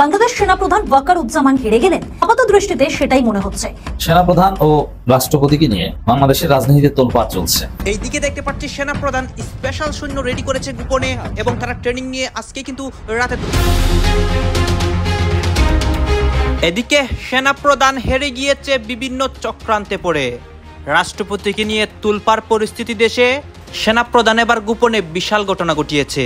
বাংলাদেশ সেনাপ্রধান ওয়াকারুজ্জামান হেরে গেলেন, আপাত দৃষ্টিতে সেটাই মনে হচ্ছে। সেনাপ্রধান ও রাষ্ট্রপতিকে নিয়ে বাংলাদেশের রাজনীতিতে তোলপাড় চলছে। এইদিকে দেখতে পাচ্ছি সেনাপ্রধান স্পেশাল সৈন্য রেডি করেছে গোপনে, এবং তারা ট্রেনিং নিয়ে আজকে কিন্তু রাতে। এদিকে সেনাপ্রধান হেরে গিয়েছে বিভিন্ন চক্রান্তে পড়ে। রাষ্ট্রপতিকে নিয়ে তোলপাড় পরিস্থিতি দেশে। সেনাপ্রধান এবার গোপনে বিশাল ঘটনা ঘটিয়েছে।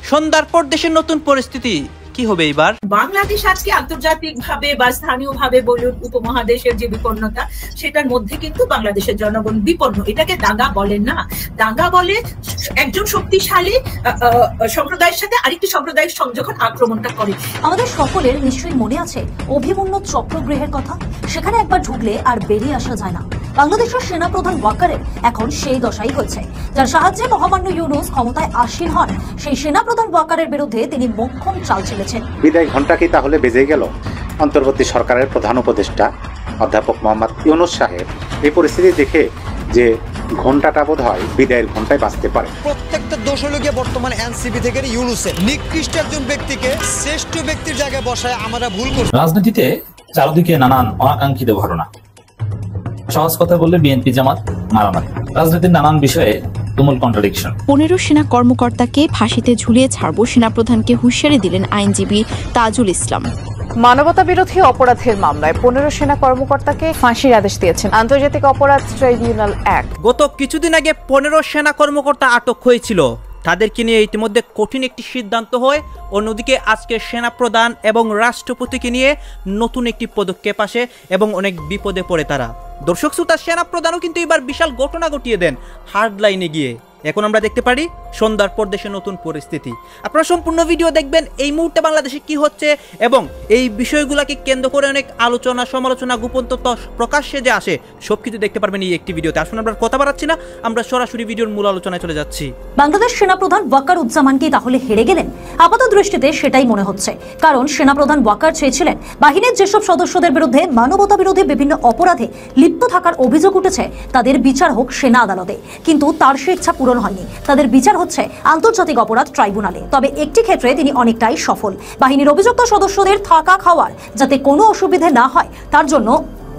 সন্ধ্যার পর দেশের নতুন পরিস্থিতি কি হবে এবার? বাংলাদেশ আজকে আন্তর্জাতিকভাবে বা স্থানীয়ভাবে বলুন উপমহাদেশের যে বিপন্নতা, সেটার মধ্যে কিন্তু বাংলাদেশের জনগণ বিপন্ন। এটাকে দাঙ্গা বলেন না, দাঙ্গা বলে একজন শক্তিশালী সম্প্রদায়ের সাথে আরেকটি সম্প্রদায়ের যখন আক্রমণটা করে। আমাদের সকলের নিশ্চয়ই মনে আছে অভিমন্যু চক্রগৃহের কথা। সেখানে একবার ঢুকলে আর বেরিয়ে আসা যায় না। বাংলাদেশের সেনাপ্রধান ওয়াকারের এখন সেই দশাই হয়েছে, যার সাহায্যে মহামান্য ইউনূস ক্ষমতায় আসীন হন। সেই সেনাপ্রধান ওয়াকারের বিরুদ্ধে তিনি মোক্ষম চাল চলেছেন। বিদায় ঘণ্টা কি তাহলে বেজে গেল? অন্তর্বর্তী সরকারের প্রধান উপদেষ্টা অধ্যাপক মোহাম্মদ ইউনূস সাহেব এই পরিস্থিতি দেখে যে ঘন্টাটা বোধ হয় বিদায়ের ঘন্টায় বাঁচতে পারে। প্রত্যেকটা দোষ হলো গিয়ে বর্তমান এনসিপি থেকে ইউনূসের। নিকৃষ্ট একজন ব্যক্তিকে শ্রেষ্ঠ ব্যক্তির জায়গায় বসায় আমরা ভুল করছি। রাজনীতিতে চারদিকে নানান অনাকাঙ্ক্ষিত ঘটনা। সহজ কথা বললে বিএনপি জামাত মারামারি, রাজনীতির নানান বিষয়ে তুমুল কন্ট্রাডিকশন। 15 সেনা কর্মকর্তাকে ফাঁসিতে ঝুলিয়ে ছাড়ব, সেনাপ্রধানকে হুঁশিয়ারি দিলেন আইনজীবী তাজুল ইসলাম। মানবতা বিরোধী অপরাধের মামলায় 15 সেনা কর্মকর্তাকে ফাঁসির আদেশ দিয়েছেন আন্তর্জাতিক অপরাধ ট্রাইব্যুনাল 1। গত কিছুদিন আগে 15 সেনা কর্মকর্তা আটক হয়েছিল। তাদেরকে নিয়ে ইতিমধ্যে কঠিন একটি সিদ্ধান্ত হয়। অন্যদিকে আজকে সেনাপ্রধান এবং রাষ্ট্রপতিকে নিয়ে নতুন একটি পদক্ষেপ আসে এবং অনেক বিপদে পড়ে তারা। দর্শক শ্রোতা, সেনাপ্রধানও কিন্তু এবার বিশাল ঘটনা ঘটিয়ে দেন হার্ড লাইনে গিয়ে। এখন আমরা দেখতে পারি সন্ধ্যার পর দেশে নতুন পরিস্থিতি। আপনারা সম্পূর্ণ ভিডিও দেখবেন এই মুহূর্তে বাংলাদেশে কি হচ্ছে, এবং এই বিষয়গুলোকে কেন্দ্র করে অনেক আলোচনা সমালোচনা গোপন তথ্য প্রকাশ্যে যে আসে সবকিছু দেখতে পারবেন এই একটি ভিডিওতে। আসুন আমরা কথা বাড়াচ্ছি না, আমরা সরাসরি ভিডিওর মূল আলোচনায় চলে যাচ্ছি। বাংলাদেশ সেনাপ্রধান ওয়াকারুজ্জামান কি তাহলে হেরে গেলেন? আপাত দৃষ্টিতে সেটাই মনে হচ্ছে, কারণ সেনাপ্রধান ওয়াকার চেয়েছিলেন বাহিনীর যেসব সদস্যদের বিরুদ্ধে মানবতা বিরোধী বিভিন্ন অপরাধে লিপ্ত থাকার অভিযোগ উঠেছে তাদের বিচার হোক সেনা আদালতে, কিন্তু তার সে ইচ্ছা পূরণ হয়নি। তাদের বিচার হচ্ছে আন্তর্জাতিক অপরাধ ট্রাইব্যুনালে। তবে একটি ক্ষেত্রে তিনি অনেকটাই সফল। বাহিনীর অভিযুক্ত সদস্যদের থাকা খাওয়ার যাতে কোনো অসুবিধা না হয় তার জন্য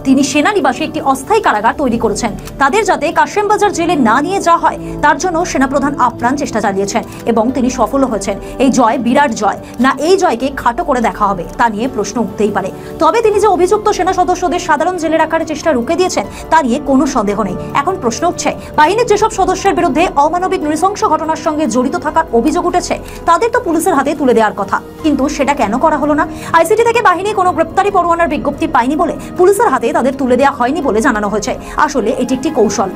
তিনি সেনানিবাসে একটি অস্থায়ী কারাগার তৈরি করেছেন। তাদের যাতে কাশেমবাজার জেলে না নিয়ে যাওয়া হয় তার জন্য সেনাপ্রধান আপ্রাণ চেষ্টা চালিয়েছেন এবং তিনি সফল হয়েছেন। এই জয় বিরাট জয় না এই জয়কে খাটো করে দেখা হবে তা নিয়ে প্রশ্ন উঠতেই পারে। তবে তিনি যে অভিযুক্ত সেনা সদস্যদের সাধারণ জেলে রাখার চেষ্টা রুখে দিয়েছেন তা নিয়ে কোনো সন্দেহ নেই। এখন প্রশ্ন উঠছে বাহিনীর যেসব সদস্যের বিরুদ্ধে অমানবিক নৃশংস ঘটনার সঙ্গে জড়িত থাকার অভিযোগ উঠেছে তাদের তো পুলিশের হাতে তুলে দেওয়ার কথা, কিন্তু সেটা কেন করা হলো না? আইসিটি থেকে বাহিনী কোনো গ্রেপ্তারি পরোয়ানার বিজ্ঞপ্তি পায়নি বলে পুলিশের হাতে তাদের তুলে দেওয়া হয়নি বলে জানানো হয়েছে। আসলে এটি একটি কৌশল।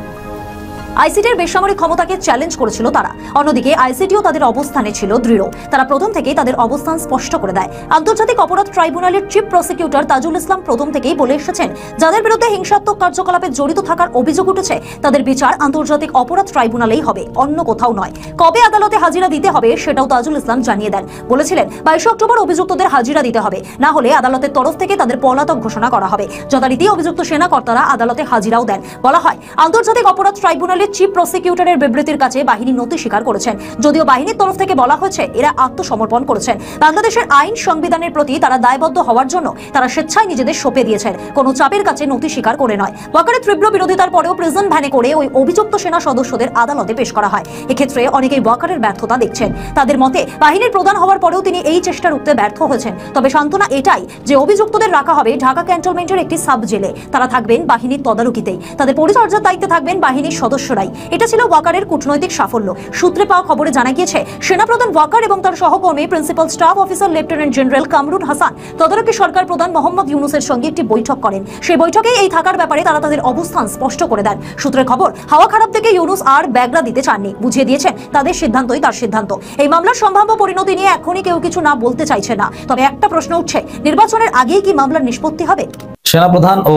আইসিটির বেসামরিক ক্ষমতাকে চ্যালেঞ্জ করেছিল তারা। অন্যদিকে আইসিটিও তাদের অবস্থানে ছিল দৃঢ়। তারা প্রথম থেকেই তাদের অবস্থান স্পষ্ট করে দেয়। আন্তর্জাতিক অপরাধ ট্রাইব্যুনালের চিফ প্রসিকিউটর তাজুল ইসলাম প্রথম থেকেই বলে এসেছেন যাদের বিরুদ্ধে হিংসাত্মক কার্যকলাপে জড়িত থাকার অভিযোগ উঠেছে তাদের বিচার আন্তর্জাতিক অপরাধ ট্রাইব্যুনালেই হবে, অন্য কোথাও নয়। কবে আদালতে হাজিরা দিতে হবে সেটাও তাজুল ইসলাম জানিয়ে দেন। বলেছিলেন 22 অক্টোবর অভিযুক্তদের হাজিরা দিতে হবে, না হলে আদালতের তরফ থেকে তাদের পলাতক ঘোষণা করা হবে। যথারীতি অভিযুক্ত সেনা কর্তারা আদালতে হাজিরাও দেন। বলা হয় আন্তর্জাতিক অপরাধ ট্রাইব্যুনালের চিফ প্রসিকিউটর বিবৃতির কাছে বাহিনী নথি স্বীকার করেছেন। যদিও বাহিনীর তরফ থেকে বলা হয়েছে এরা আত্মসমর্পণ করেছেন। বাংলাদেশের আইন সংবিধানের প্রতি তারা দায়বদ্ধ হওয়ার জন্য তারা স্বেচ্ছায় নিজেদের সঁপে দিয়েছেন, কোনো চাপের কাছে নথি স্বীকার করে নয়। ওয়াকারের তীব্র বিরোধিতার পরেও প্রিজন ভ্যানে করে ওই অভিযুক্ত সেনা সদস্যদের আদালতে পেশ করা হয়। এক্ষেত্রে অনেকেই ওয়াকারের ব্যর্থতা দেখছেন। তাদের মতে বাহিনীর প্রধান হওয়ার পরেও তিনি এই চেষ্টা রুখতে ব্যর্থ হয়েছেন। তবে সান্ত্বনা এটাই যে অভিযুক্তদের রাখা হবে ঢাকা ক্যান্টনমেন্টের একটি সাব জেলে। তারা থাকবেন বাহিনীর তদারকিতেই, তাদের পরিচর্যার দায়িত্বে থাকবেন বাহিনীর সদস্যরাই। এটা ছিল ওয়াকারের কূটনৈতিক সাফল্য। সূত্রে পাওয়া খবরে জানা গিয়েছে সেনাপ্রধান ওয়াকার এবং তার সহকর্মী principal staff officer lieutenant general Kamrun Hasan তদারকি সরকার প্রধান মোহাম্মদ ইউনূসের সঙ্গে একটি বৈঠক করেন। সেই বৈঠকে এই থাকার ব্যাপারে তারা তাদের অবস্থান স্পষ্ট করে দেন। সূত্রের খবর হাওয়া খারাপ থেকে ইউনূস আর ব্যাগরা দিতে চাননি, বুঝিয়ে দিয়েছেন তাদের সিদ্ধান্তই তার সিদ্ধান্ত। এই মামলার সম্ভাব্য পরিণতি নিয়ে এখনই কেউ কিছু না বলতে চাইছে না। তবে একটা প্রশ্ন উঠছে, নির্বাচনের আগেই কি মামলার নিষ্পত্তি হবে? সেনাপ্রধান ও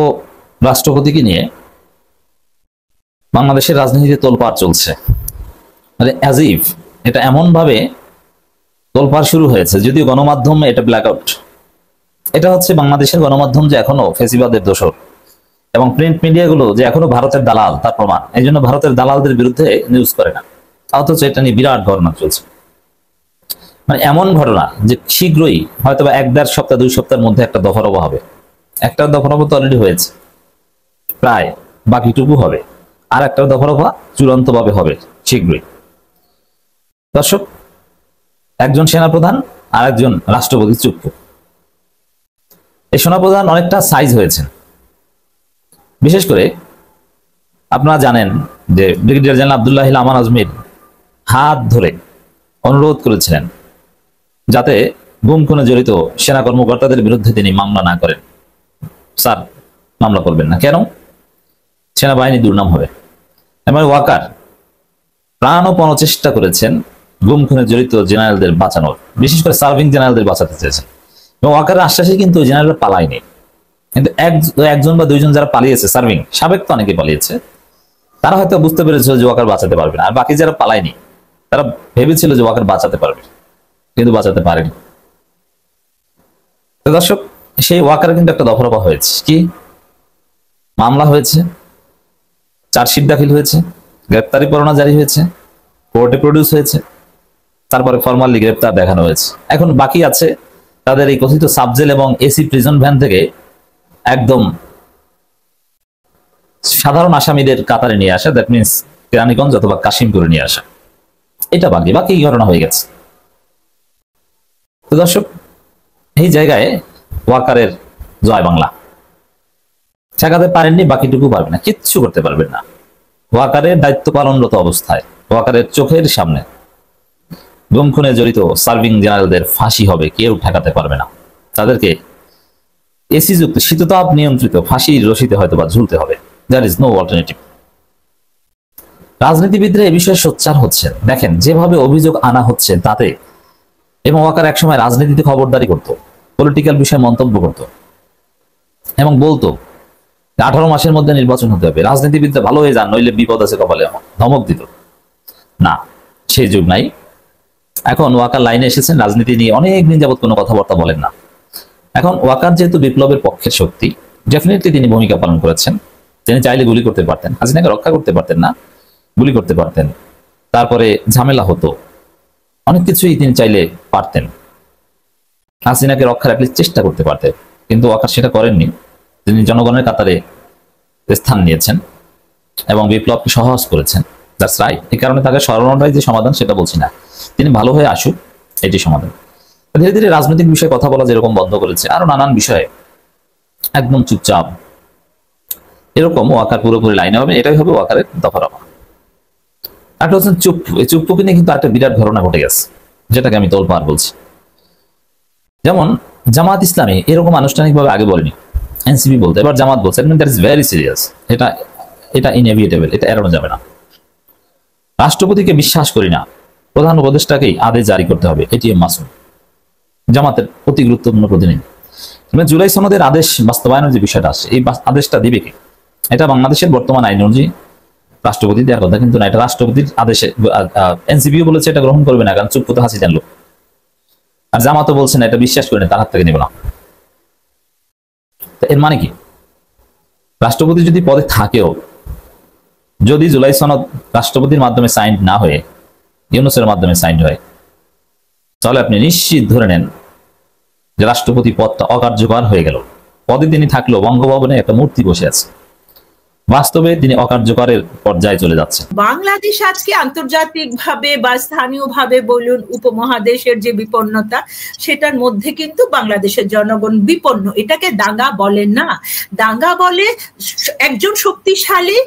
রাষ্ট্রপতিকে নিয়ে বাংলাদেশের রাজনীতিতে তোলপাড় চলছে। মানে অ্যাজ ইফ এটা এমন ভাবে তোলপাড় শুরু হয়েছে, যদিও গণমাধ্যম এটা ব্ল্যাক আউট। এটা হচ্ছে বাংলাদেশের গণমাধ্যম যে এখনো ফেসিবাদের দোষর, এবং প্রিন্ট মিডিয়াগুলো যে এখনো ভারতের দালাল তার প্রমাণ। এই জন্য ভারতের দালালদের বিরুদ্ধে নিউজ করে না, অথচ এটা নিয়ে বিরাট ঘটনা চলছে। মানে এমন ঘটনা যে শীঘ্রই হয়তো বা 1-1.5 সপ্তাহ 2 সপ্তাহের মধ্যে একটা দফারফা হবে। একটা দফারফা তো অলরেডি হয়েছে, প্রায় বাকিটুকু হবে, আর একটা দফারফা চূড়ান্তভাবে হবে শীঘ্রই। দর্শক, একজন সেনাপ্রধান আর একজন রাষ্ট্রপতি চুক্তি। এই সেনাপ্রধান অনেকটা সাইজ হয়েছে। বিশেষ করে আপনারা জানেন যে ব্রিগেডিয়ার জেনারেল আব্দুল্লাহ আমান আজমির হাত ধরে অনুরোধ করেছিলেন যাতে গুম খুনে জড়িত সেনা কর্মকর্তাদের বিরুদ্ধে তিনি মামলা না করেন। স্যার, মামলা করবেন না কেন? সেনাবাহিনী দুর্নাম হবে। এবার ওয়াকার প্রাণপণ চেষ্টা করেছেন গুম খুনে জড়িত জেনারেলদের বাঁচানোর, বিশেষ করে সার্ভিং জেনারেলদের বাঁচাতে চেয়েছেন। এবং ওয়াকারের আশ্বাসে কিন্তু জেনারেল পালায়নি, কিন্তু একজন বা দুইজন যারা পালিয়েছে সার্ভিং, সাবেক তো অনেকে পালিয়েছে, তারা হয়তো বুঝতে পেরেছিল যে ওয়াকার বাঁচাতে পারবে না। আর বাকি যারা পালায়নি তারা ভেবেছিল যে ওয়াকার বাঁচাতে পারবে, কিন্তু বাঁচাতে পারেনি। তো দর্শক, সেই ওয়াকার কিন্তু একটা দফারফা হয়েছে। কি মামলা হয়েছে, চার্জশিট দাখিল হয়েছে, গ্রেপ্তারি পরোয়ানা জারি হয়েছে, কোর্টে প্রডিউস হয়েছে, তারপরে ফরমালি গ্রেপ্তার দেখানো হয়েছে। এখন বাকি আছে তাদের এই কথিত সাবজেল এবং এসি প্রিজন ভ্যান থেকে একদম সাধারণ আসামিদের কাতারে নিয়ে আসা, দ্যাট মিনস কেরানীগঞ্জ অথবা কাশিমপুরে নিয়ে আসা। এটা বাকি ঘটনা হয়ে গেছে। তো দর্শক, এই জায়গায় ওয়াকারের জয় বাংলা। ঠেকাতে পারেননি, বাকিটুকু পারবে না, কিচ্ছু করতে পারবেন না। ওয়াকারের দায়িত্ব পালনরত অবস্থায় ওয়াকারের চোখের সামনে গুম খুনে জড়িত সার্ভিং জেনারেলদের ফাঁসি হবে, কেউ ঠেকাতে পারবে না। তাদেরকে এসি যুক্ত শীততাপ নিয়ন্ত্রিত ফাঁসির রশিতে হয়তো বা ঝুলতে হবে। There is no alternative. রাজনীতিবিদরা এ বিষয়ে সোচ্চার হচ্ছেন। দেখেন যেভাবে অভিযোগ আনা হচ্ছে তাতে, এবং ওয়াকার একসময় রাজনীতিতে খবরদারি করত, পলিটিক্যাল বিষয়ে মন্তব্য করত এবং বলতো 18 মাসের মধ্যে নির্বাচন হতে হবে, রাজনীতিবিদরা ভালো হয়ে যান নইলে বিপদ আছে কপালে, ধমক দিত। না, সেই যুগ নাই। এখন ওয়াকার লাইনে এসেছেন, রাজনীতি নিয়ে অনেক দিন যাবত কোনো কথাবার্তা বলেন না। এখন ওয়াকার যেহেতু বিপ্লবের পক্ষের শক্তি, ডেফিনেটলি তিনি ভূমিকা পালন করেছেন। তিনি চাইলে গুলি করতে পারতেন, হাসিনাকে রক্ষা করতে পারতেন না, গুলি করতে পারতেন, তারপরে ঝামেলা হতো, অনেক কিছুই তিনি চাইলে পারতেন, হাসিনাকে রক্ষার অ্যাটলিস্ট চেষ্টা করতে পারতেন। কিন্তু ওয়াকার সেটা করেননি। তিনি জনগণের কাতারে স্থান নিয়েছেন এবং বিপ্লবকে সহজ করেছেন। That's right. এই কারণে তাকে সরানোটাই যে সমাধান সেটা বলছি না, তিনি ভালো হয়ে আসুক, এটি সমাধান। ধীরে ধীরে রাজনৈতিক বিষয়ে কথা বলা যেরকম বন্ধ করেছে, আরো নানান বিষয়ে একদম চুপচাপ, এরকম ওয়াকার পুরোপুরি লাইনে হবে। এটাই হবে ওয়াকারের দফারফা। একটা হচ্ছেন চুপ্পু। এই চুপ্পুকে নিয়ে কিন্তু একটা বিরাট ঘটনা ঘটে গেছে, যেটাকে আমি তোলপাড় বলছি। যেমন জামাত ইসলামী এরকম আনুষ্ঠানিকভাবে আগে বলেনি, এনসিপি বলতে, এবার জামাত বলছে। That is very serious. এটা ইনএভিটেবল, এটা এড়ানো যাবে না। রাষ্ট্রপতিকে বিশ্বাস করি না, প্রধান উপদেষ্টাকেই আদেশ জারি করতে হবে, এটি মাসুম, জামাতের অতি গুরুত্বপূর্ণ প্রতিনিধি। জুলাই সনদের আদেশ বাস্তবায়নের যে বিষয়টা আছে, এই আদেশটা দিবে কি? এটা বাংলাদেশের বর্তমান আইন অনুযায়ী রাষ্ট্রপতি দেওয়ার কথা, কিন্তু না, এটা রাষ্ট্রপতির আদেশে। এনসিপিও বলেছে এটা গ্রহণ করবে না, কারণ চুপ তো হাসি জানলো। আর জামাতও বলছে না, এটা বিশ্বাস করে না, তার হাত থেকে নেব না। এর মানে কি? রাষ্ট্রপতি যদি পদে থাকেও, যদি জুলাই সনদ রাষ্ট্রপতির মাধ্যমে সাইন না হয়ে ইউনূসের মাধ্যমে সাইন হয়, তাহলে আপনি নিশ্চিত ধরে নেন যে রাষ্ট্রপতি পদটা অকার্যকর হয়ে গেল। পদে তিনি থাকলেও বঙ্গভবনে একটা মূর্তি বসে আছে, বাস্তবে তিনি অকার্যকরের পর্যায়ে চলে যাচ্ছে। বাংলাদেশ আজকে আন্তর্জাতিকভাবে বা স্থানীয়ভাবে বলুন উপমহাদেশের যে বিপন্নতা, সেটার মধ্যে কিন্তু বাংলাদেশের জনগণ বিপন্ন। এটাকে দাঙ্গা বলে না, দাঙ্গা বলে একজন শক্তিশালী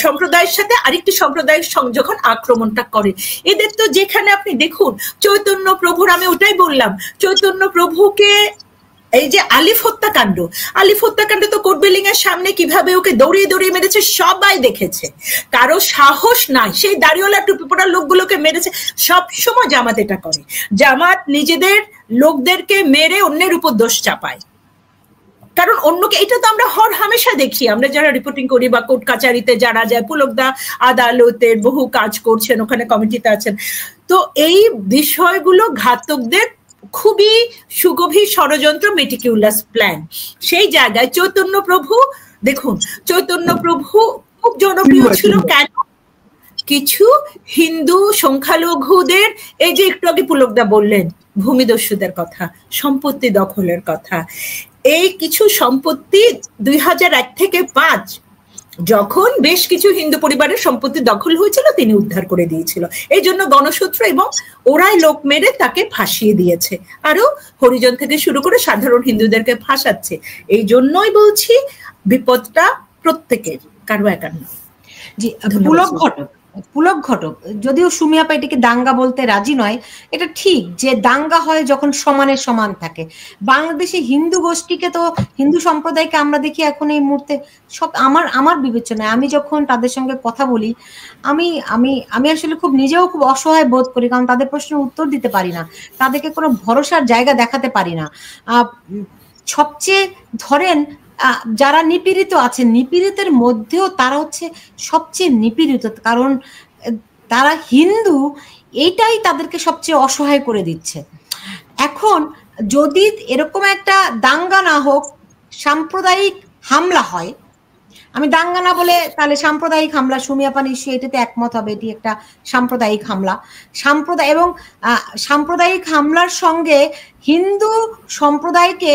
সম্প্রদায়ের সাথে আরেকটি সম্প্রদায়ের যখন আক্রমণটা করে। এদের তো যেখানে আপনি দেখুন চৈতন্য প্রভুর, আমি ওটাই বললাম, চৈতন্য প্রভুকে এই যে আলিফ হত্যাকাণ্ড তো কোর্ট বিল্ডিং এর সামনে কিভাবে ওকে দৌড়িয়ে দৌড়িয়ে মেরেছে সবাই দেখেছে। কারো সাহস নাই, সেই দাড়িওয়ালা টুপি পরা লোকগুলোকে মেরেছে। সবসময় জামাত এটা করে, জামাত নিজেদের লোকদেরকে মেরে অন্যের উপর দোষ চাপায়। কারণ অন্যকে, এটা তো আমরা হর হামেশা দেখি, আমরা যারা রিপোর্টিং করি বা কোর্ট কাচারিতে যারা যায়, পুলকদা আদালতের বহু কাজ করছেন, ওখানে কমিটিতে আছেন। তো এই বিষয়গুলো ঘাতকদের খুবই সুগভীর ষড়যন্ত্র, মেটিকিউলাস প্ল্যান। সেই জায়গায় চৈতন্য প্রভু, দেখুন চৈতন্য প্রভু খুব জনপ্রিয় ছিল কেন? কিছু হিন্দু সংখ্যালঘুদের, এই যে একটু আগে পুলকদা বললেন ভূমিদস্যুদের কথা, সম্পত্তি দখলের কথা, এই কিছু সম্পত্তি 2001 থেকে 5 যখন বেশ কিছু হিন্দু পরিবারের সম্পত্তি দখল হয়েছিল তিনি উদ্ধার করে দিয়েছিল। এই জন্য গণসূত্র এবং ওরাই লোক মেরে তাকে ফাঁসিয়ে দিয়েছে, আরো হরিজন থেকে শুরু করে সাধারণ হিন্দুদেরকে ফাঁসাচ্ছে। এই জন্যই বলছি বিপদটা প্রত্যেকের, কারো একার না। জি, পুলক ঘটক যদিও সুমি আপা এটাকে দাঙ্গা বলতে রাজি নয়, এটা ঠিক যে দাঙ্গা হয় যখন সমানের সমান থাকে। বাংলাদেশে হিন্দু গোষ্ঠীকে, তো হিন্দু সম্প্রদায়কে আমরা দেখি এখন এই মুহূর্তে সব আমার বিবেচনায়, আমি যখন তাদের সঙ্গে কথা বলি আমি আমি আমি আসলে খুব নিজেও খুব অসহায় বোধ করি, কারণ তাদের প্রশ্নের উত্তর দিতে পারি না, তাদেরকে কোনো ভরসার জায়গা দেখাতে পারি না। সবচেয়ে ধরেন যারা নিপীড়িত আছেন, নিপীড়িতের মধ্যেও তারা হচ্ছে সবচেয়ে নিপীড়িত, কারণ তারা হিন্দু, এইটাই তাদেরকে সবচেয়ে অসহায় করে দিচ্ছে। এখন যদি এরকম একটা দাঙ্গা না হোক, সাম্প্রদায়িক হামলা হয়, আমি দাঙ্গা না বলে তাহলে সাম্প্রদায়িক হামলা, সুমি আপা নিশ্চয়ই এটাতে একমত হবে, এটি একটা সাম্প্রদায়িক হামলা। এবং সাম্প্রদায়িক হামলার সঙ্গে হিন্দু সম্প্রদায়কে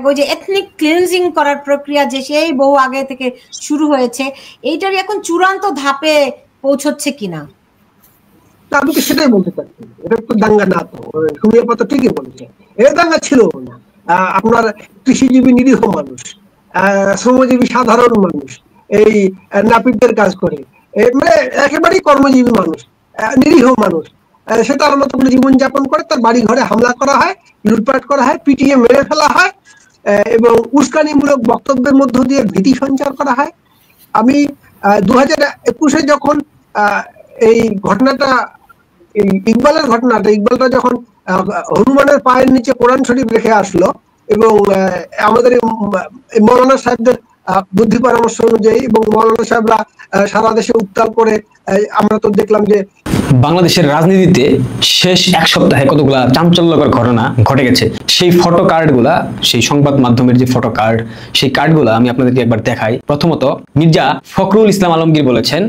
ওই যে এথনিক ক্লিনজিং করার প্রক্রিয়া যে সেই বহু আগে থেকে শুরু হয়েছে, এইটারই এখন চূড়ান্ত ধাপে পৌঁছচ্ছে কিনা। আমি তো সেটাই বলতে চাচ্ছি, এটা তো দাঙ্গা না, তো সুমি আপা তো ঠিকই বলেছে, এটা দাঙ্গা ছিল না। আপনার কৃষিজীবী নিরীহ মানুষ, শ্রমজীবী সাধারণ মানুষ, এই নাপিতদের কাজ করে, মানে একেবারেই কর্মজীবী মানুষ, নিরীহ মানুষ, সে তার মতো করে জীবনযাপন করে, তার বাড়ি ঘরে হামলা করা হয়, লুটপাট করা হয়, পিটিয়ে মেরে ফেলা হয় এবং উস্কানিমূলক বক্তব্যের মধ্য দিয়ে ভীতি সঞ্চার করা হয়। আমি 2021-এ যখন এই ঘটনাটা, এই ইকবালটা যখন হনুমানের পায়ের নিচে কোরআন শরীফ রেখে আসলো এবং আমাদের মৌলানা সাহেবদের বুদ্ধি পরামর্শ অনুযায়ী এবং মৌলানা সাহেবরা সারা দেশে উত্তাল করে, আমরা তো দেখলাম যে বাংলাদেশের রাজনীতিতে শেষ এক সপ্তাহে কতগুলা চাঞ্চল্যকর ঘটনা ঘটে গেছে। সেই ফটো কার্ডগুলা, সেই সংবাদ মাধ্যমের যে ফটো কার্ড, সেই কার্ডগুলা আমি আপনাদেরকে একবার দেখাই। প্রথমত মির্জা ফখরুল ইসলাম আলমগীর বলেছেন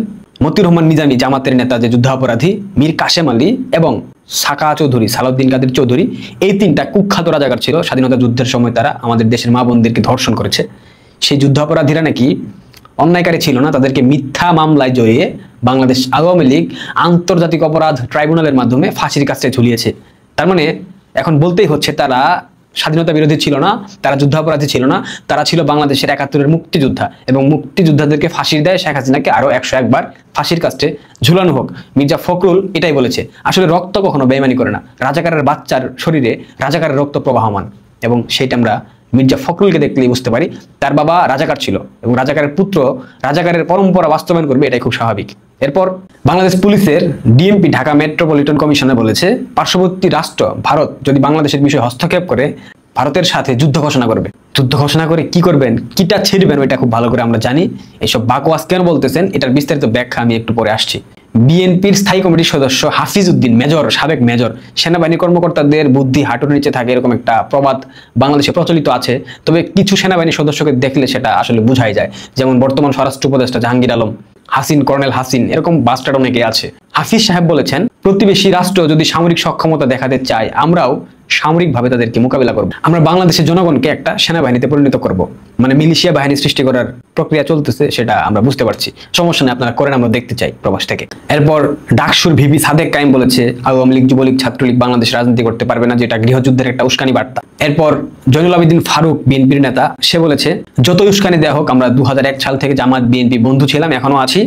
মতিউর রহমান নিজামী জামাতের নেতা যে যুদ্ধাপরাধী, মীর কাশেম আলী এবং সাকা চৌধুরী, সালাউদ্দিন কাদের চৌধুরী, এই 3টা কুখ্যাত রাজাকার ছিল। স্বাধীনতা যুদ্ধের সময় তারা আমাদের দেশের মা বোনদেরকে ধর্ষণ করেছে। সেই যুদ্ধাপরাধীরা নাকি অন্যায়কারী ছিল না, তাদেরকে মিথ্যা মামলায় জড়িয়ে বাংলাদেশ আওয়ামী লীগ আন্তর্জাতিক অপরাধ ট্রাইব্যুনালের মাধ্যমে ফাঁসির কাছে ঝুলিয়েছে। তার মানে এখন বলতেই হচ্ছে তারা স্বাধীনতা বিরোধী ছিল না, তারা যুদ্ধাপরাধী ছিল না, তারা ছিল বাংলাদেশের 71-এর মুক্তিযোদ্ধা, এবং মুক্তিযোদ্ধাদেরকে ফাঁসির দেয় শেখ হাসিনাকে আরো 101 বার ফাঁসির কাছে ঝুলানো হোক। মির্জা ফখরুল এটাই বলেছে। আসলে রক্ত কখনো বেইমানি করে না, রাজাকারের বাচ্চার শরীরে রাজাকারের রক্ত প্রবাহমান, এবং সেইটা আমরা মির্জা ফখরুলকে দেখলেই বুঝতে পারি। তার বাবা রাজাকার ছিল এবং রাজাকারের পুত্র রাজাকারের পরম্পরা বাস্তবায়ন করবে, এটাই খুব স্বাভাবিক। এরপর বাংলাদেশ পুলিশের ডিএমপি ঢাকা মেট্রোপলিটন কমিশনার বলেছে পার্শ্ববর্তী রাষ্ট্র ভারত যদি বাংলাদেশের বিষয়ে হস্তক্ষেপ করে ভারতের সাথে যুদ্ধ ঘোষণা করবে। যুদ্ধ ঘোষণা করে কি করবেন, কিটা ছেড়বেন, ওইটা খুব ভালো করে আমরা জানি। এইসব বাকওয়াস কেন বলতেছেন, এটার বিস্তারিত ব্যাখ্যা আমি একটু পরে আসছি। বিএনপির স্থায়ী কমিটির সদস্য হাফিজ উদ্দিন মেজর, সাবেক মেজর, সেনাবাহিনী কর্মকর্তাদের বুদ্ধি হাঁটুর নিচে থাকে এরকম একটা প্রবাদ বাংলাদেশে প্রচলিত আছে। তবে কিছু সেনাবাহিনী সদস্যকে দেখলে সেটা আসলে বোঝাই যায়, যেমন বর্তমান স্বরাষ্ট্র উপদেষ্টা জাহাঙ্গীর আলম, হাসিন, কর্নেল হাসিন, এরকম বাস্টার্ড অনেকে আছে। হাফিজ সাহেব বলেছেন প্রতিবেশী রাষ্ট্র যদি সামরিক সক্ষমতা দেখাতে চায় আমরাও সামরিকভাবে তাদেরকে মোকাবিলা করব। আমরা বাংলাদেশের জনগণকে একটা সেনাবাহিনীতে পরিণত করব, মানে মিলিশিয়া বাহিনী সৃষ্টি করার প্রক্রিয়া চলতেছে, সেটা আমরা বুঝতে পারছি। সমস্যা নেই, আপনারা করেন, আমরা দেখতে চাই প্রবাস থেকে। এরপর ডাকসুর ভিপি সাদেক কায়েম বলেছে আওয়ামী লীগ, যুবলীগ, ছাত্রলীগ বাংলাদেশ রাজনীতি করতে পারবে না, যেটা গৃহযুদ্ধের একটা উস্কানি বার্তা। এরপর জয়নুল আবেদিন ফারুক, বিএনপির নেতা, সে বলেছে যত উস্কানি দেওয়া হোক আমরা 2001 সাল থেকে জামাত বিএনপি বন্ধু ছিলাম, এখনো আছি,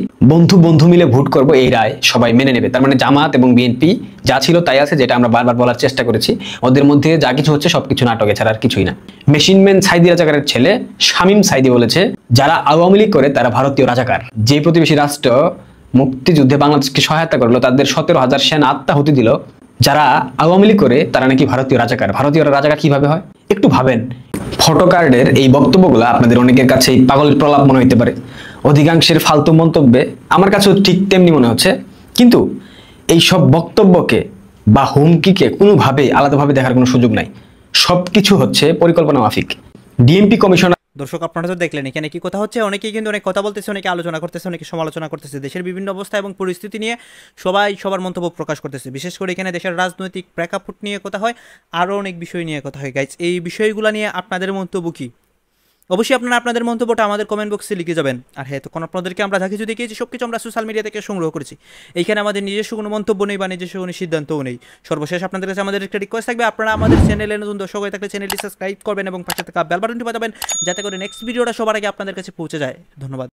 বন্ধু মিলে ভোট করব, এই রায় সবাই মেনে নেবে। তার মানে জামাত এবং বিএনপি যা ছিল তাই আছে, যেটা আমরা বারবার বলার চেষ্টা করেছি। ওদের মধ্যে যা কিছু হচ্ছে সবকিছু নাটকে ছাড়া আর কিছুই না। মেশিনম্যান সাইদি রাজাকারের ছেলে শামীম সাইদি বলেছে যারা আওয়ামী লীগ করে তারা ভারতীয় রাজাকার। যে প্রতিবেশী রাষ্ট্র মুক্তিযুদ্ধে বাংলাদেশকে সহায়তা করলো তাদের 17,000 সেনা আত্মাহুতি দিল, যারা আওয়ামী লীগ করে তারা নাকি ভারতীয় রাজাকার। ভারতীয় রাজাকার কিভাবে হয় একটু ভাবেন। ফটো কার্ডের এই বক্তব্যগুলো আপনাদের অনেকের কাছে এই পাগলের প্রলাপ মনে হইতে পারে, অধিকাংশের ফালতু মন্তব্যে আমার কাছেও ঠিক তেমনি মনে হচ্ছে, কিন্তু এই সব বক্তব্যকে বা হুমকিকে কোনোভাবেই আলাদাভাবে দেখার কোনো সুযোগ নাই। সবকিছু হচ্ছে পরিকল্পনা মাফিক। ডিএমপি কমিশনার দর্শক আপনারা তো দেখলেন এখানে কি কথা হচ্ছে, অনেকেই কিন্তু অনেক কথা বলতেছে, অনেকে আলোচনা করতেছে, অনেকে সমালোচনা করতেছে, দেশের বিভিন্ন অবস্থা এবং পরিস্থিতি নিয়ে সবাই সবার মন্তব্য প্রকাশ করতেছে। বিশেষ করে এখানে দেশের রাজনৈতিক প্রেক্ষাপট নিয়ে কথা হয়, আরও অনেক বিষয় নিয়ে কথা হয়। গাইজ, এই বিষয়গুলো নিয়ে আপনাদের মন্তব্য কী? অবশ্যই আপনারা আপনাদের মন্তব্যটা আমাদের কমেন্ট বক্সে লিখে যাবেন। আর হ্যাঁ, তখন আপনাদেরকে আমরা যা কিছু দেখিয়েছি সব কিছু আমরা সোশ্যাল মিডিয়া থেকে সংগ্রহ করেছি। এইখানে আমাদের নিজস্ব কোনো মন্তব্য নেই বা নিজস্ব কোনো সিদ্ধান্তও নেই। সর্বশেষ আপনাদের কাছে আমাদের একটা রিকোয়েস্ট থাকবে, আপনারা আমাদের চ্যানেলে নতুন দর্শক হয়ে থাকলে চ্যানেলটি সাবস্ক্রাইব করবেন এবং পাশে থাকা বেল বাটনটি বাজাবেন, যাতে করে নেক্সট ভিডিওটা সবার আগে আপনাদের কাছে পৌঁছে যায়। ধন্যবাদ।